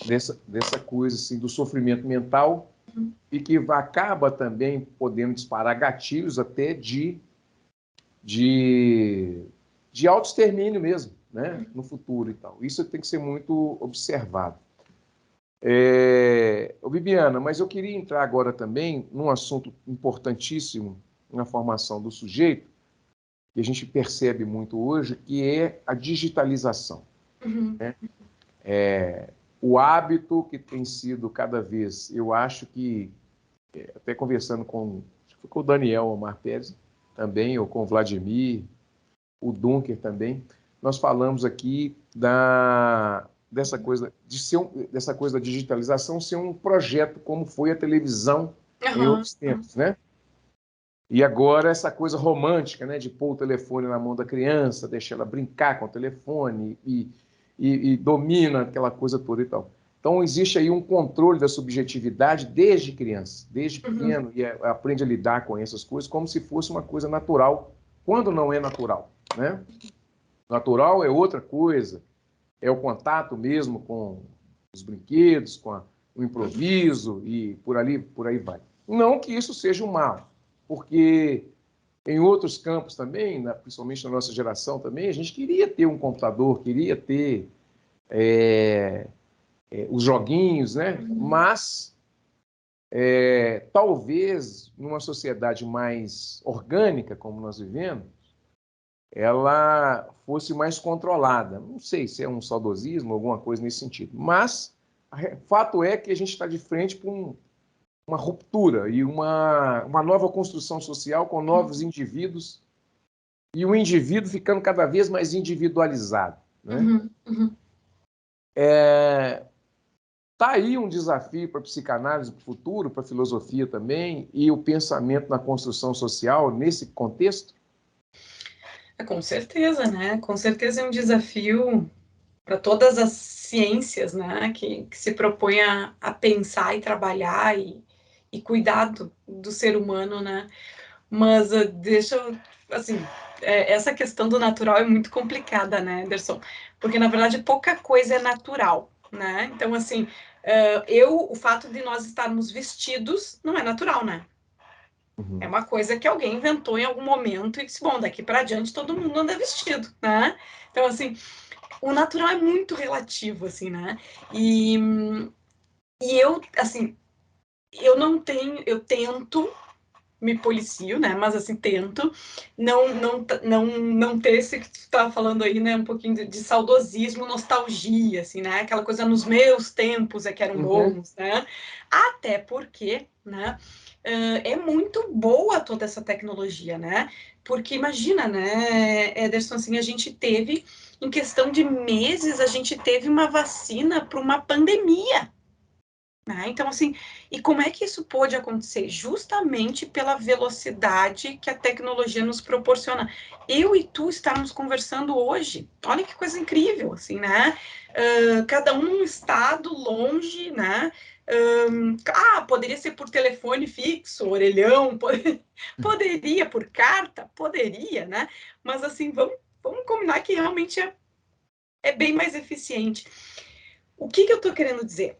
dessa coisa assim, do sofrimento mental e que acaba também podendo disparar gatilhos até de autoextermínio mesmo, né, no futuro e tal. Isso tem que ser muito observado. Bibiana, mas eu queria entrar agora também num assunto importantíssimo na formação do sujeito, que a gente percebe muito hoje, que é a digitalização. Né? O hábito que tem sido cada vez, eu acho que, até conversando com o Daniel Omar Pérez também, ou com o Vladimir, o Dunker também, nós falamos aqui dessa coisa da digitalização ser um projeto como foi a televisão em outros tempos, né? E agora essa coisa romântica, né, de pôr o telefone na mão da criança, deixar ela brincar com o telefone e domina aquela coisa toda e tal. Então, existe aí um controle da subjetividade desde criança, desde pequeno, e aprende a lidar com essas coisas como se fosse uma coisa natural, quando não é natural, né? Natural é outra coisa, é o contato mesmo com os brinquedos, com o improviso e por aí vai. Não que isso seja um mal, porque em outros campos também, principalmente na nossa geração também, a gente queria ter um computador, queria ter os joguinhos, né? Mas talvez numa sociedade mais orgânica, como nós vivemos, ela fosse mais controlada. Não sei se é um saudosismo, alguma coisa nesse sentido. Mas fato é que a gente está de frente para uma ruptura e uma nova construção social com novos indivíduos e o indivíduo ficando cada vez mais individualizado, né? Está aí um desafio para a psicanálise para o futuro, para a filosofia também, e o pensamento na construção social nesse contexto? Com certeza, né? Com certeza é um desafio para todas as ciências, né? Que se propõem a pensar e trabalhar e cuidar do ser humano, né? Mas deixa eu, assim, essa questão do natural é muito complicada, né, Anderson? Porque, na verdade, pouca coisa é natural, né? Então, assim, o fato de nós estarmos vestidos não é natural, né? É uma coisa que alguém inventou em algum momento e disse, bom, daqui para adiante todo mundo anda vestido, né? Então, assim, o natural é muito relativo, assim, né? E eu, assim, eu tento, me policio, né? Mas assim, tento não ter esse que tu estava falando aí, né? Um pouquinho de saudosismo, nostalgia, assim, né? Aquela coisa nos meus tempos que eram bons, né? Até porque, né? É muito boa toda essa tecnologia, né? Porque imagina, né, Ederson, assim, a gente teve, em questão de meses, a gente teve uma vacina para uma pandemia. Então, assim, e como é que isso pôde acontecer? Justamente pela velocidade que a tecnologia nos proporciona. Eu e tu estamos conversando hoje, olha que coisa incrível, assim, né? Cada um num estado longe, né? Poderia ser por telefone fixo, orelhão, poderia por carta, poderia, né? Mas, assim, vamos combinar que realmente é bem mais eficiente. O que eu tô querendo dizer?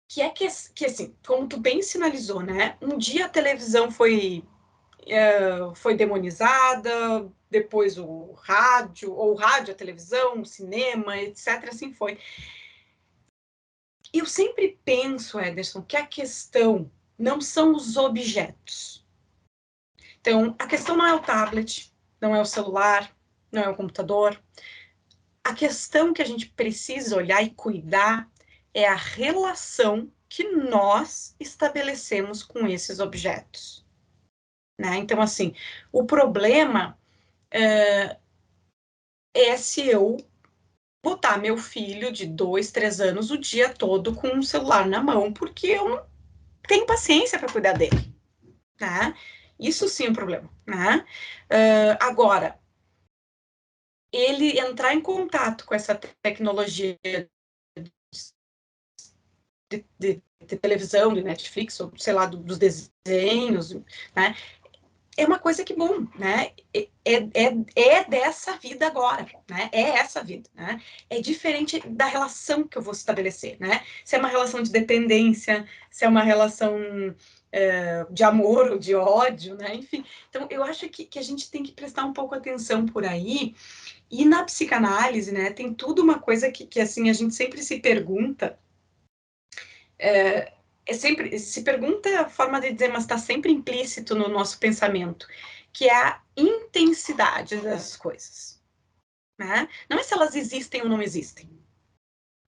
Que assim, como tu bem sinalizou, né? Um dia a televisão foi demonizada, depois o rádio, a televisão, o cinema, etc. Assim foi. Eu sempre penso, Ederson, que a questão não são os objetos. Então, a questão não é o tablet, não é o celular, não é o computador. A questão que a gente precisa olhar e cuidar é a relação que nós estabelecemos com esses objetos, né? Então, assim, o problema é se eu botar meu filho de 2, 3 anos o dia todo com um celular na mão, porque eu não tenho paciência para cuidar dele, né? Isso sim é um problema, né? Agora, ele entrar em contato com essa tecnologia de televisão, de Netflix, ou sei lá, dos desenhos, né? É uma coisa que, bom, né? É dessa vida agora, né? É essa vida, né? É diferente da relação que eu vou estabelecer, né? Se é uma relação de dependência, se é uma relação de amor ou de ódio, né? Enfim, então eu acho que a gente tem que prestar um pouco atenção por aí. E na psicanálise, né? Tem tudo uma coisa que assim, a gente sempre se pergunta, sempre se pergunta a forma de dizer, mas está sempre implícito no nosso pensamento, que é a intensidade das coisas, né? Não é se elas existem ou não existem,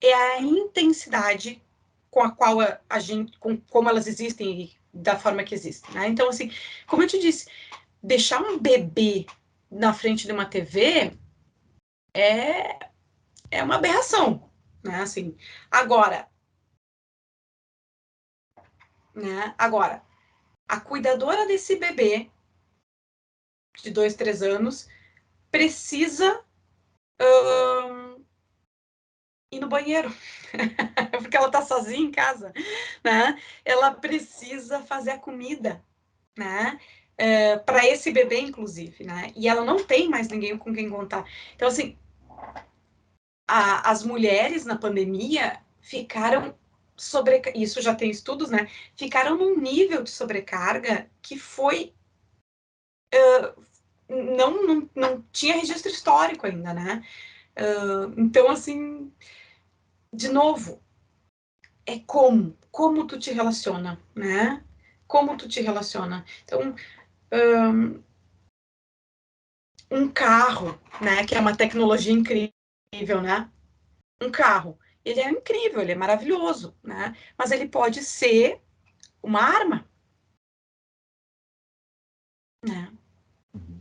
é a intensidade com a qual a gente, como elas existem e da forma que existem, né? Então, assim, como eu te disse, deixar um bebê na frente de uma TV é uma aberração, né? Assim, agora, a cuidadora desse bebê de 2, 3 anos precisa ir no banheiro, porque ela está sozinha em casa, né? Ela precisa fazer a comida, né? para esse bebê, inclusive, né? E ela não tem mais ninguém com quem contar. Então, assim, as mulheres na pandemia ficaram isso já tem estudos, né? Ficaram num nível de sobrecarga que foi não tinha registro histórico ainda, né? Então, assim, de novo, é como tu te relaciona, né? Como tu te relaciona. Então, um carro, né? Que é uma tecnologia incrível, né? Um carro, ele é incrível, ele é maravilhoso, né? Mas ele pode ser uma arma, né? Uhum.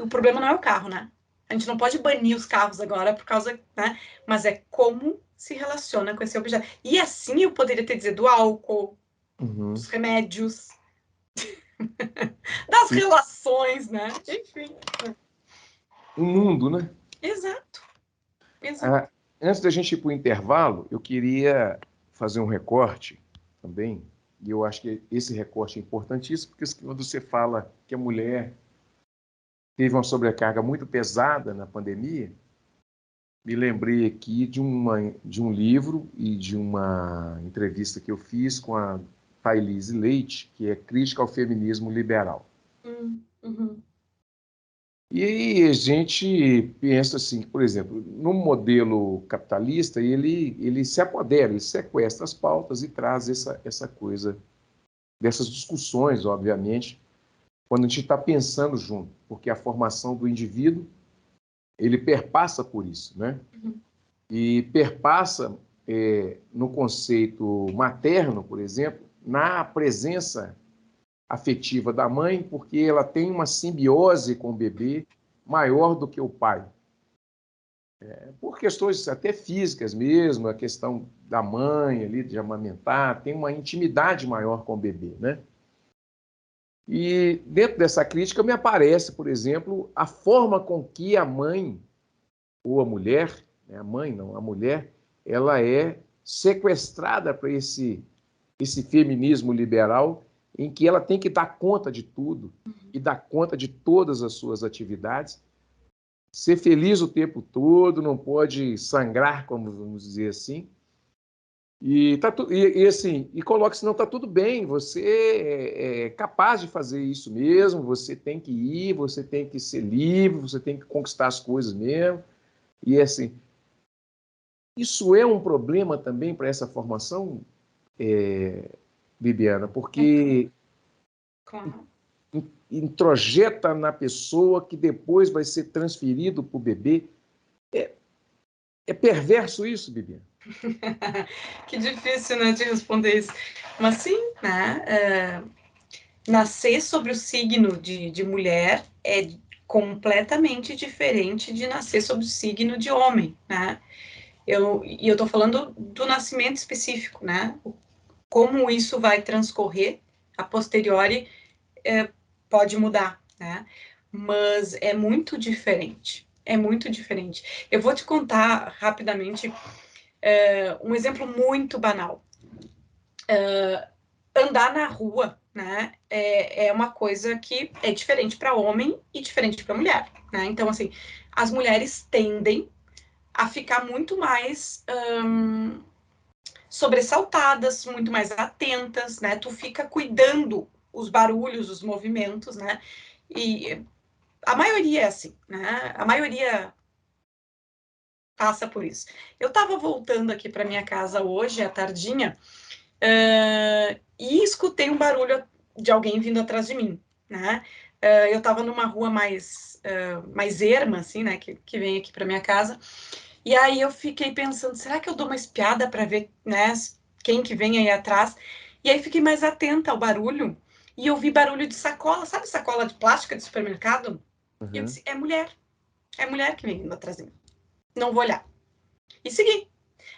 O problema não é o carro, né? A gente não pode banir os carros agora por causa, né? Mas é como se relaciona com esse objeto. E assim eu poderia ter dizer do álcool, Uhum. dos remédios, das Sim. relações, né? Enfim. Um mundo, né? Exato. Exato. Antes da gente ir para o intervalo, eu queria fazer um recorte também, e eu acho que esse recorte é importantíssimo, porque quando você fala que a mulher teve uma sobrecarga muito pesada na pandemia, me lembrei aqui de um livro e de uma entrevista que eu fiz com a Thailise Leite, que é Crítica ao Feminismo Liberal. Uhum. E aí a gente pensa assim, por exemplo, no modelo capitalista, ele se apodera, ele sequestra as pautas e traz essa coisa, dessas discussões, obviamente, quando a gente está pensando junto, porque a formação do indivíduo, ele perpassa por isso, né? Uhum. E perpassa no conceito materno, por exemplo, na presença afetiva da mãe, porque ela tem uma simbiose com o bebê maior do que o pai. Por questões até físicas mesmo, a questão da mãe ali, de amamentar, tem uma intimidade maior com o bebê, né? E dentro dessa crítica me aparece, por exemplo, a forma com que a mãe, ou a mulher, né, a mãe não, a mulher, ela é sequestrada para esse feminismo liberal em que ela tem que dar conta de tudo e dar conta de todas as suas atividades, ser feliz o tempo todo, não pode sangrar, como vamos dizer assim, e assim, e coloca, senão está tudo bem, você é capaz de fazer isso mesmo, você tem que ir, você tem que ser livre, você tem que conquistar as coisas mesmo, e assim, isso é um problema também para essa formação, Bibiana, porque Claro. introjeta na pessoa que depois vai ser transferido para o bebê. É perverso isso, Bibiana? Que difícil, né, de responder isso. Mas sim, né? Nascer sobre o signo de mulher é completamente diferente de nascer sob o signo de homem, né? E eu tô falando do nascimento específico, né? Como isso vai transcorrer a posteriori pode mudar, né? Mas é muito diferente. É muito diferente. Eu vou te contar rapidamente um exemplo muito banal. Andar na rua, né, é uma coisa que é diferente para homem e diferente para mulher, né? Então, assim, as mulheres tendem a ficar muito mais sobressaltadas, muito mais atentas, né? Tu fica cuidando os barulhos, os movimentos, né? E a maioria é assim, né? A maioria passa por isso. Eu estava voltando aqui para minha casa hoje, à tardinha, e escutei um barulho de alguém vindo atrás de mim, né? Eu estava numa rua mais erma, assim, né? Que vem aqui para minha casa. E aí eu fiquei pensando, será que eu dou uma espiada para ver, né? Quem que vem aí atrás? E aí fiquei mais atenta ao barulho e eu vi barulho de sacola, sabe sacola de plástica de supermercado? E eu Uhum. disse, é mulher que vem vindo atrás de mim. Não vou olhar. E segui.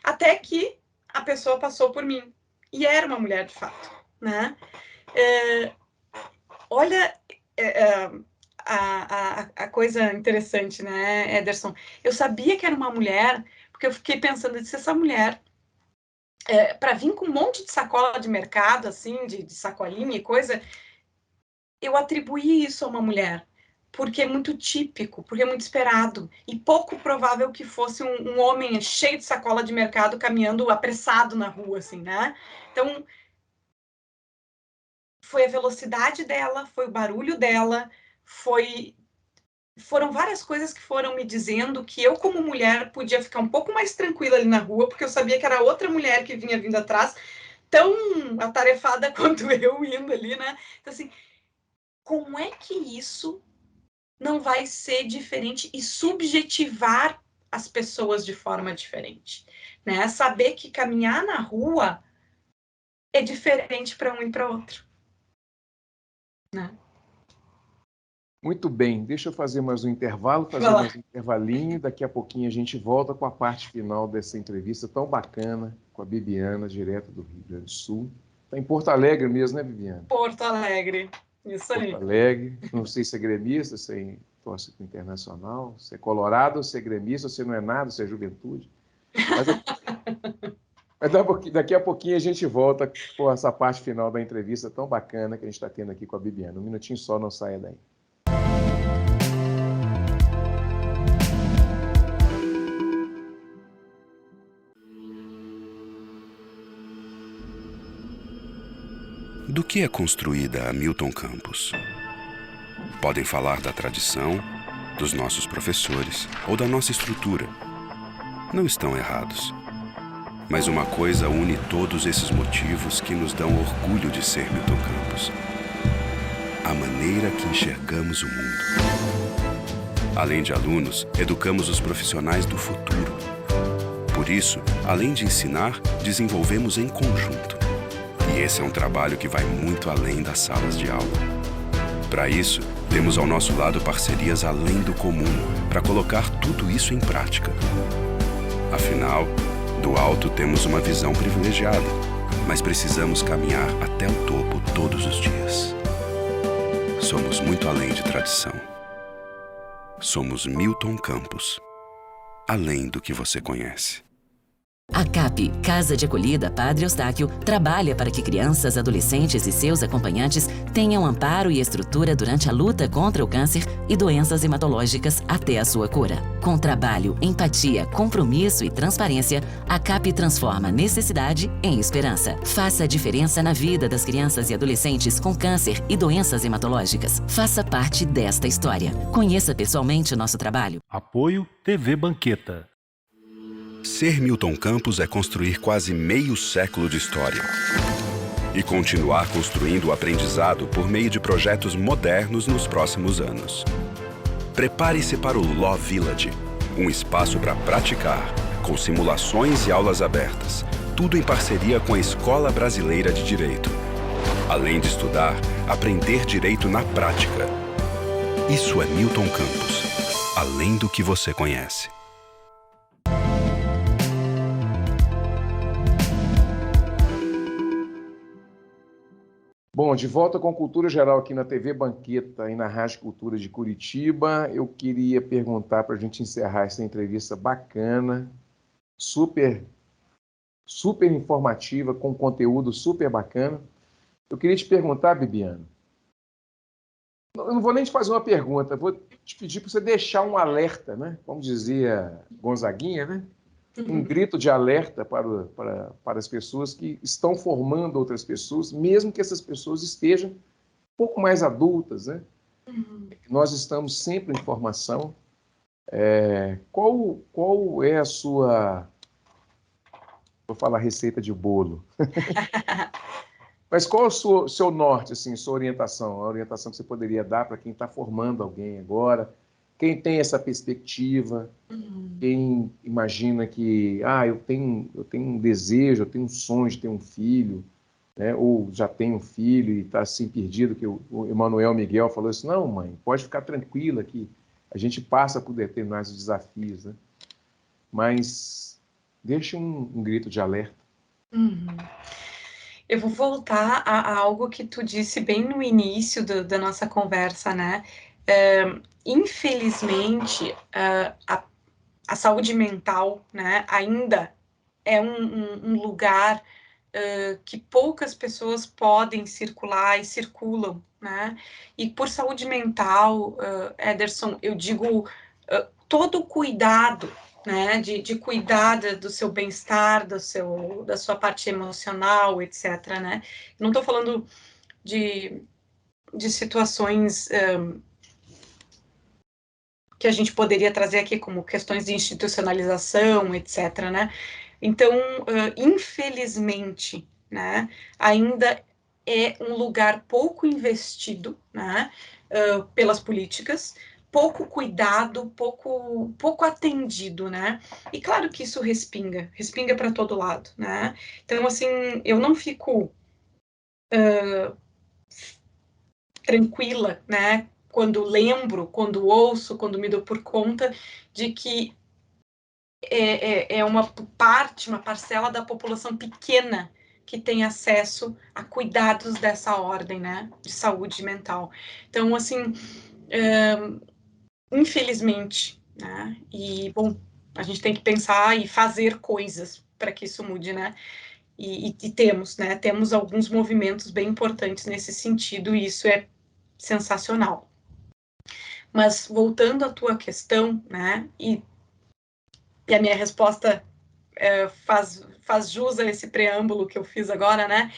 Até que a pessoa passou por mim. E era uma mulher de fato, né? Olha a coisa interessante, né, Ederson? Eu sabia que era uma mulher, porque eu fiquei pensando, se essa mulher, para vir com um monte de sacola de mercado, assim, de sacolinha e coisa, eu atribuí isso a uma mulher, porque é muito típico, porque é muito esperado, e pouco provável que fosse um homem cheio de sacola de mercado caminhando apressado na rua, assim, né? Então, foi a velocidade dela, foi o barulho dela, foram várias coisas que foram me dizendo que eu, como mulher, podia ficar um pouco mais tranquila ali na rua, porque eu sabia que era outra mulher que vinha vindo atrás, tão atarefada quanto eu indo ali, né? Então, assim, como é que isso não vai ser diferente e subjetivar as pessoas de forma diferente, né? Saber que caminhar na rua é diferente para um e para outro, né? Muito bem, deixa eu fazer mais um intervalo, fazer mais um intervalinho. Daqui a pouquinho a gente volta com a parte final dessa entrevista tão bacana com a Bibiana, direto do Rio Grande do Sul. Está em Porto Alegre mesmo, né, Bibiana? Porto Alegre, isso aí. Porto Alegre. Não sei se é gremista, se é torce para o Internacional, se é colorado, se é gremista, se não é nada, se é juventude. Mas daqui a pouquinho a gente volta com essa parte final da entrevista tão bacana que a gente está tendo aqui com a Bibiana. Um minutinho só, não saia daí. Do que é construída a Milton Campos? Podem falar da tradição, dos nossos professores ou da nossa estrutura. Não estão errados. Mas uma coisa une todos esses motivos que nos dão orgulho de ser Milton Campos: a maneira que enxergamos o mundo. Além de alunos, educamos os profissionais do futuro. Por isso, além de ensinar, desenvolvemos em conjunto. E esse é um trabalho que vai muito além das salas de aula. Para isso, temos ao nosso lado parcerias além do comum para colocar tudo isso em prática. Afinal, do alto temos uma visão privilegiada, mas precisamos caminhar até o topo todos os dias. Somos muito além de tradição. Somos Milton Campos, além do que você conhece. A CAP, Casa de Acolhida Padre Eustáquio, trabalha para que crianças, adolescentes e seus acompanhantes tenham amparo e estrutura durante a luta contra o câncer e doenças hematológicas até a sua cura. Com trabalho, empatia, compromisso e transparência, a CAP transforma necessidade em esperança. Faça a diferença na vida das crianças e adolescentes com câncer e doenças hematológicas. Faça parte desta história. Conheça pessoalmente o nosso trabalho. Apoio TV Banqueta. Ser Milton Campos é construir quase meio século de história e continuar construindo o aprendizado por meio de projetos modernos nos próximos anos. Prepare-se para o Law Village, um espaço para praticar, com simulações e aulas abertas, tudo em parceria com a Escola Brasileira de Direito. Além de estudar, aprender direito na prática. Isso é Milton Campos, além do que você conhece. Bom, de volta com Cultura Geral aqui na TV Banqueta e na Rádio Cultura de Curitiba. Eu queria perguntar para a gente encerrar essa entrevista bacana, super informativa, com conteúdo super bacana. Eu queria te perguntar, Bibiana, eu não vou nem te fazer uma pergunta, vou te pedir para você deixar um alerta, né? Como dizia Gonzaguinha, né? Um grito de alerta para as pessoas que estão formando outras pessoas, mesmo que essas pessoas estejam um pouco mais adultas, né? Nós estamos sempre em formação. Qual é a sua... Vou falar receita de bolo. Mas qual é o seu norte, assim, sua orientação? A orientação que você poderia dar para quem está formando alguém agora, quem tem essa perspectiva, quem imagina que eu tenho um desejo, eu tenho um sonho de ter um filho, né? Ou já tem um filho e está assim perdido, que o Emanuel Miguel falou assim, não, mãe, pode ficar tranquila que a gente passa por determinados desafios, né? Mas deixe um grito de alerta. Eu vou voltar a algo que tu disse bem no início da nossa conversa, né? Infelizmente, a saúde mental, né, ainda é um lugar que poucas pessoas podem circular e circulam, né? E por saúde mental, Ederson, eu digo todo o cuidado, né? De cuidar do seu bem-estar, da sua parte emocional, etc., né? Não estou falando de situações que a gente poderia trazer aqui como questões de institucionalização, etc., né? Então, infelizmente, né, ainda é um lugar pouco investido, né, pelas políticas, pouco cuidado, pouco atendido, né? E claro que isso respinga para todo lado, né? Então, assim, eu não fico tranquila, né, quando lembro, quando ouço, quando me dou por conta de que é uma parcela da população pequena que tem acesso a cuidados dessa ordem, né, de saúde mental. Então, assim, infelizmente, né, e, bom, a gente tem que pensar e fazer coisas para que isso mude, né, e temos alguns movimentos bem importantes nesse sentido, e isso é sensacional. Mas, voltando à tua questão, né, e a minha resposta faz jus a esse preâmbulo que eu fiz agora, né,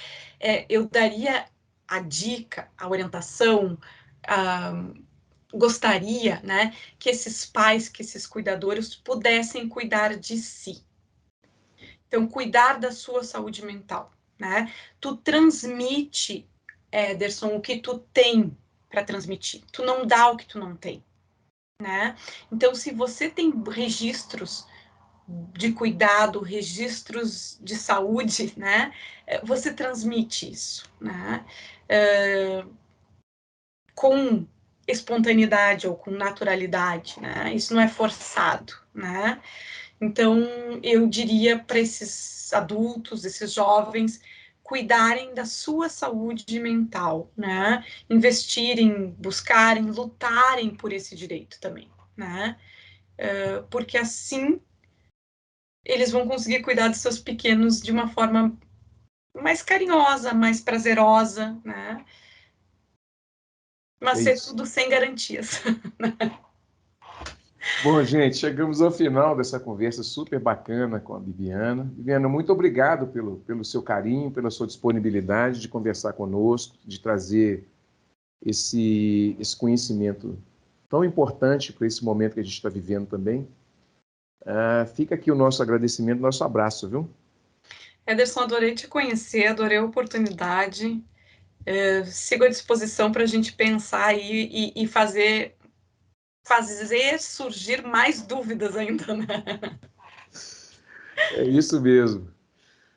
eu daria a dica, a orientação, gostaria, né, que esses pais, que esses cuidadores pudessem cuidar de si. Então, cuidar da sua saúde mental, né? Tu transmite, Ederson, o que tu tem para transmitir. Tu não dá o que tu não tem, né? Então, se você tem registros de cuidado, registros de saúde, né? Você transmite isso, né? Com espontaneidade ou com naturalidade, né? Isso não é forçado, né? Então, eu diria para esses adultos, esses jovens, cuidarem da sua saúde mental, né? Investirem, buscarem, lutarem por esse direito também, né? Porque assim eles vão conseguir cuidar dos seus pequenos de uma forma mais carinhosa, mais prazerosa, né? Mas ser tudo sem garantias. Bom, gente, chegamos ao final dessa conversa super bacana com a Bibiana. Bibiana, muito obrigado pelo seu carinho, pela sua disponibilidade de conversar conosco, de trazer esse conhecimento tão importante para esse momento que a gente está vivendo também. Fica aqui o nosso agradecimento, nosso abraço, viu? Ederson, adorei te conhecer, adorei a oportunidade. Sigo à disposição para a gente pensar e fazer surgir mais dúvidas ainda, né? É isso mesmo.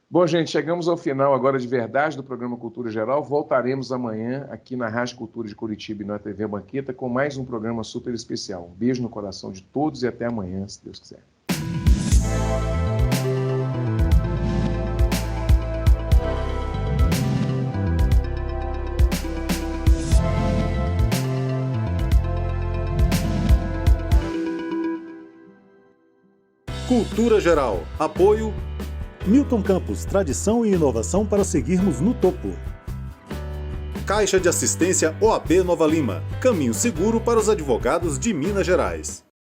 Bom, gente, chegamos ao final agora de verdade do programa Cultura Geral. Voltaremos amanhã aqui na Rádio Cultura de Curitiba e na TV Banqueta com mais um programa super especial. Um beijo no coração de todos e até amanhã, se Deus quiser. Cultura Geral. Apoio Milton Campos, tradição e inovação para seguirmos no topo. Caixa de Assistência OAB Nova Lima. Caminho seguro para os advogados de Minas Gerais.